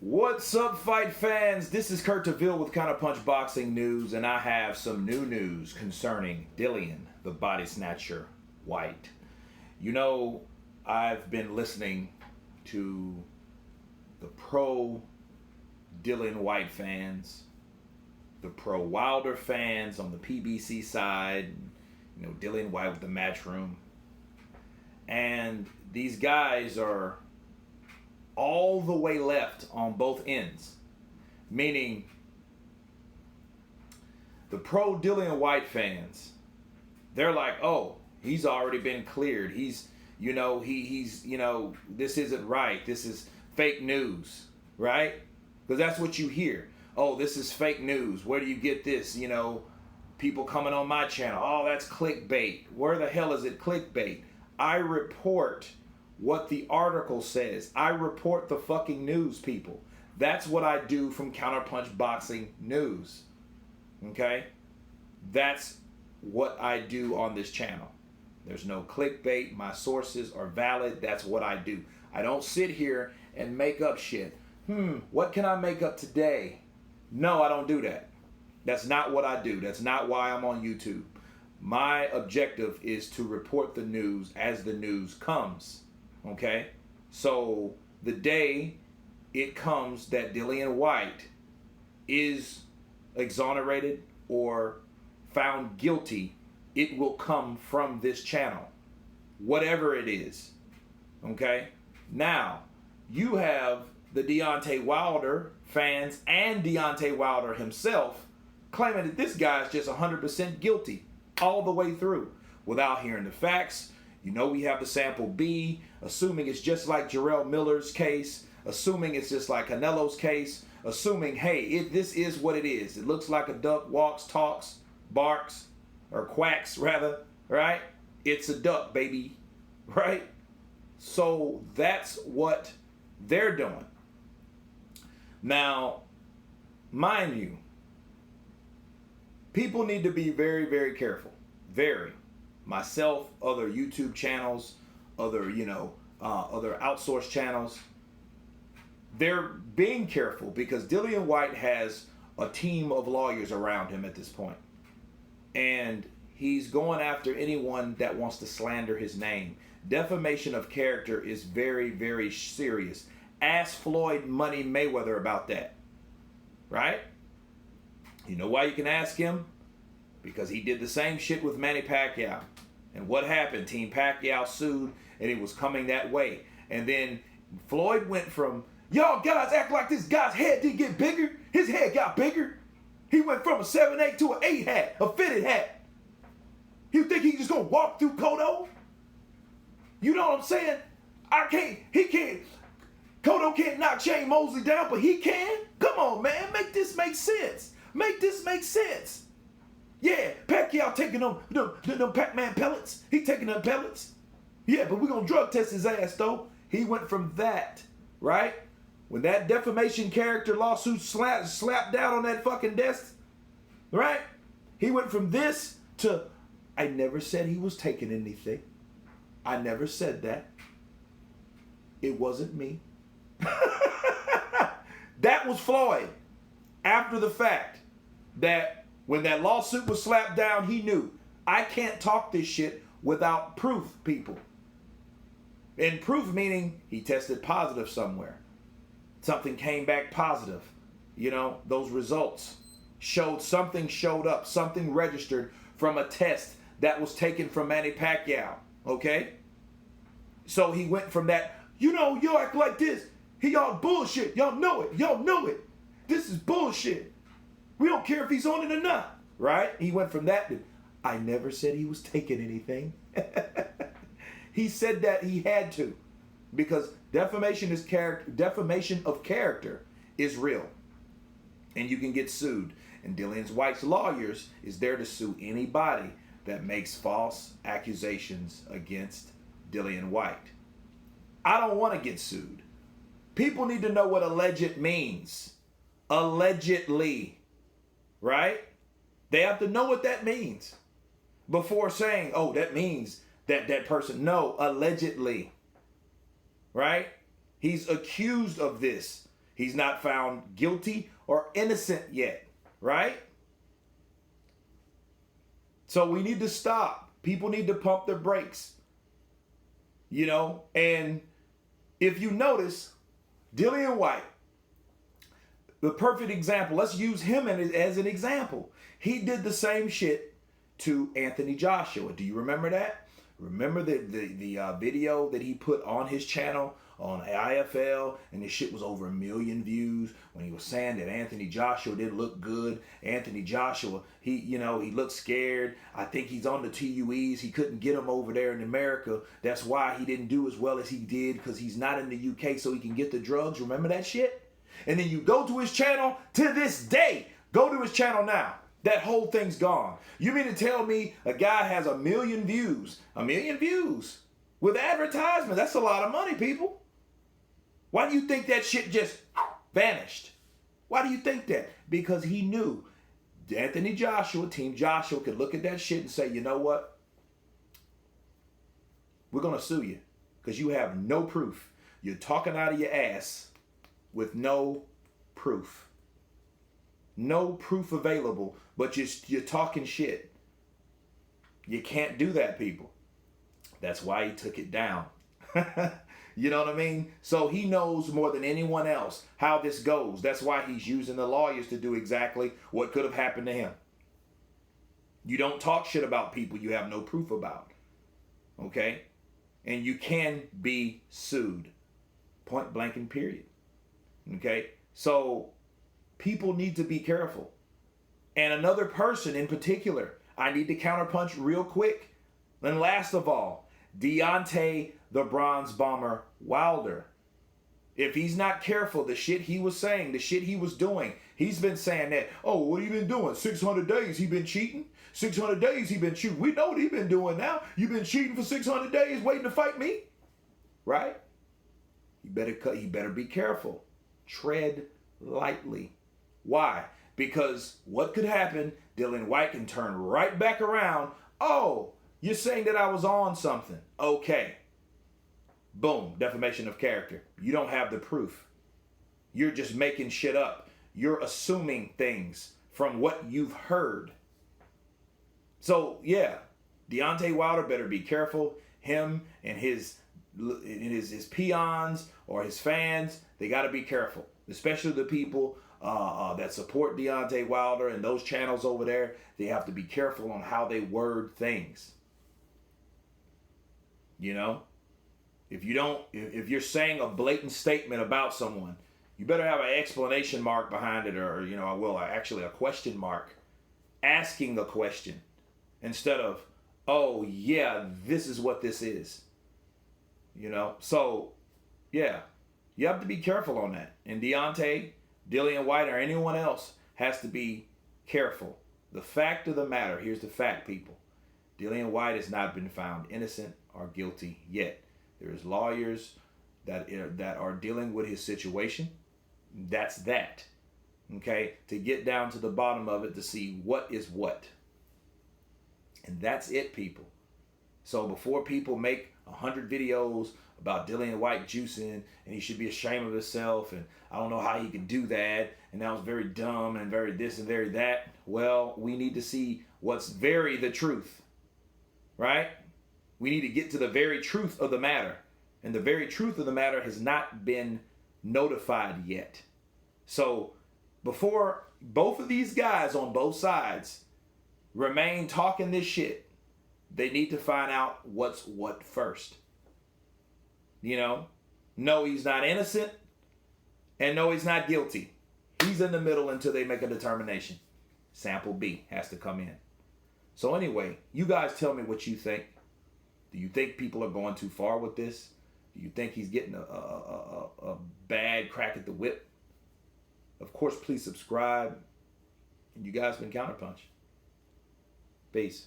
What's up, fight fans? This is Kurt DeVille with Counterpunch Boxing News, and I have some new news concerning Dillian, the body snatcher, Whyte. You know, I've been listening to the pro-Dillian Whyte fans, the pro-Wilder fans on the PBC side, you know, Dillian Whyte with the Matchroom. And these guys are all the way left on both ends, meaning the pro Dillian Whyte fans, they're like, oh, he's already been cleared. He's this isn't right. This is fake news, right? Because that's what you hear. Oh, this is fake news. Where do you get this? You know, people coming on my channel. Oh, that's clickbait. Where the hell is it clickbait? I report what the article says. I report the fucking news, people. That's what I do from Counterpunch Boxing News. Okay? That's what I do on this channel. There's no clickbait. My sources are valid. That's what I do. I don't sit here and make up shit. What can I make up today? No, I don't do that. That's not what I do. That's not why I'm on YouTube. My objective is to report the news as the news comes. Okay? So the day it comes that Dillian Whyte is exonerated or found guilty, it will come from this channel. Whatever it is. Okay? Now, you have the Deontay Wilder fans and Deontay Wilder himself claiming that this guy's just 100% guilty all the way through without hearing the facts. You know, we have the sample B, assuming it's just like Jarrell Miller's case, assuming it's just like Canelo's case, assuming, hey, this is what it is. It looks like a duck walks, talks, barks, or quacks rather, right? It's a duck, baby, right? So that's what they're doing. Now, mind you, people need to be very, very careful. Very. Myself, other YouTube channels, other outsourced channels. They're being careful because Dillian Whyte has a team of lawyers around him at this point. And he's going after anyone that wants to slander his name. Defamation of character is very, very serious. Ask Floyd Money Mayweather about that. Right? You know why you can ask him? Because he did the same shit with Manny Pacquiao. And what happened? Team Pacquiao sued, and it was coming that way. And then Floyd went from, y'all guys act like this guy's head didn't get bigger. His head got bigger. He went from a 7'8" to an 8 hat, a fitted hat. You think he's just going to walk through Cotto? You know what I'm saying? He can't. Cotto can't knock Shane Mosley down, but he can? Come on, man. Make this make sense. Make this make sense. Yeah, Pacquiao taking them Pac-Man pellets. He taking them pellets. Yeah, but we're going to drug test his ass, though. He went from that, right? When that defamation character lawsuit slapped down on that fucking desk, right? He went from this to, I never said he was taking anything. I never said that. It wasn't me. That was Floyd. After the fact that when that lawsuit was slapped down, he knew, I can't talk this shit without proof, people. And proof meaning he tested positive somewhere. Something came back positive. You know, those results showed something showed up, something registered from a test that was taken from Manny Pacquiao. Okay? So he went from that, you know, you act like this. Y'all bullshit. Y'all know it. Y'all know it. This is bullshit. We don't care if he's on it or not. Right? He went from that to, I never said he was taking anything. He said that he had to. Because defamation of character is real. And you can get sued. And Dillian Whyte's lawyers is there to sue anybody that makes false accusations against Dillian Whyte. I don't want to get sued. People need to know what alleged means. Allegedly. Right? They have to know what that means before saying, oh, that means that person. No, allegedly. Right? He's accused of this. He's not found guilty or innocent yet, right? So we need to stop. People need to pump their brakes. You know, and if you notice, Dillian Whyte, the perfect example, let's use him as an example. He did the same shit to Anthony Joshua. Do you remember that? Remember the video that he put on his channel on IFL, and this shit was over 1 million views when he was saying that Anthony Joshua didn't look good. Anthony Joshua, he looked scared. I think he's on the TUEs. He couldn't get him over there in America. That's why he didn't do as well as he did, because he's not in the UK so he can get the drugs. Remember that shit? And then you go to his channel to this day. Go to his channel now. That whole thing's gone. You mean to tell me a guy has 1 million views? 1 million views with advertisement? That's a lot of money, people. Why do you think that shit just vanished? Why do you think that? Because he knew Anthony Joshua, Team Joshua, could look at that shit and say, you know what? We're going to sue you because you have no proof. You're talking out of your ass with no proof. No proof available, but you're talking shit. You can't do that, people. That's why he took it down. You know what I mean? So he knows more than anyone else how this goes. That's why he's using the lawyers to do exactly what could have happened to him. You don't talk shit about people you have no proof about. Okay? And you can be sued. Point blank and period. Okay? So people need to be careful. And another person in particular, I need to counterpunch real quick. And last of all, Deontay the Bronze Bomber Wilder. If he's not careful, the shit he was saying, the shit he was doing, he's been saying that, oh, what have you been doing? 600 days he been cheating? 600 days he been cheating. We know what he been doing now. You've been cheating for 600 days waiting to fight me? Right? He better be careful. Tread lightly. Why? Because what could happen, Dillian Whyte can turn right back around. Oh, you're saying that I was on something. Okay. Boom. Defamation of character. You don't have the proof. You're just making shit up. You're assuming things from what you've heard. So, yeah. Deontay Wilder better be careful. Him and his peons or his fans, they got to be careful. Especially the people that support Deontay Wilder and those channels over there. They have to be careful on how they word things. You know? If you're saying a blatant statement about someone, you better have an explanation mark behind it, or, actually a question mark. Asking a question instead of, oh, yeah, this is what this is. You know? So, yeah, you have to be careful on that. And Deontay, Dillian Whyte, or anyone else has to be careful. The fact of the matter, here's the fact, people. Dillian Whyte has not been found innocent or guilty yet. There's lawyers that are dealing with his situation. That's that. Okay? To get down to the bottom of it to see what is what. And that's it, people. So before people make 100 videos about Dillian Whyte juicing and he should be ashamed of himself and I don't know how he can do that and that was very dumb and very this and very that. Well, we need to see what's very the truth. Right? We need to get to the very truth of the matter. And the very truth of the matter has not been notified yet. So before both of these guys on both sides remain talking this shit, they need to find out what's what first. You know? No, he's not innocent. And no, he's not guilty. He's in the middle until they make a determination. Sample B has to come in. So anyway, you guys tell me what you think. Do you think people are going too far with this? Do you think he's getting a bad crack at the whip? Of course, please subscribe. And you guys been Counterpunch. Peace.